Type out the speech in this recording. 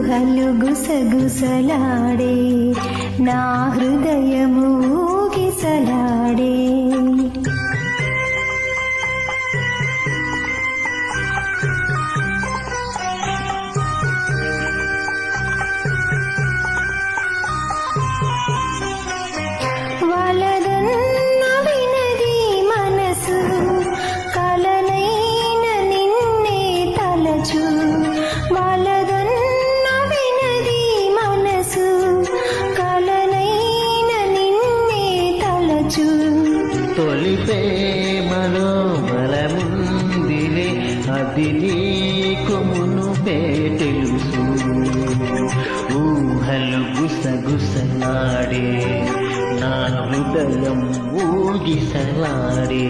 ఊహలు గుసగుసలాడే నా హృదయము ఊగిసలాడే వలదన్న వినది మనసు కలనైన నిన్నే తలచు వలదన్న వినది మనసు కలనైన నిన్నే తలచు తొలి ప్రేమలో బలముందిలే అది నీకు మునుపే తెలుసు ఊహలు గుసగుసలాడే నా హృదయం ఊగిసలాడే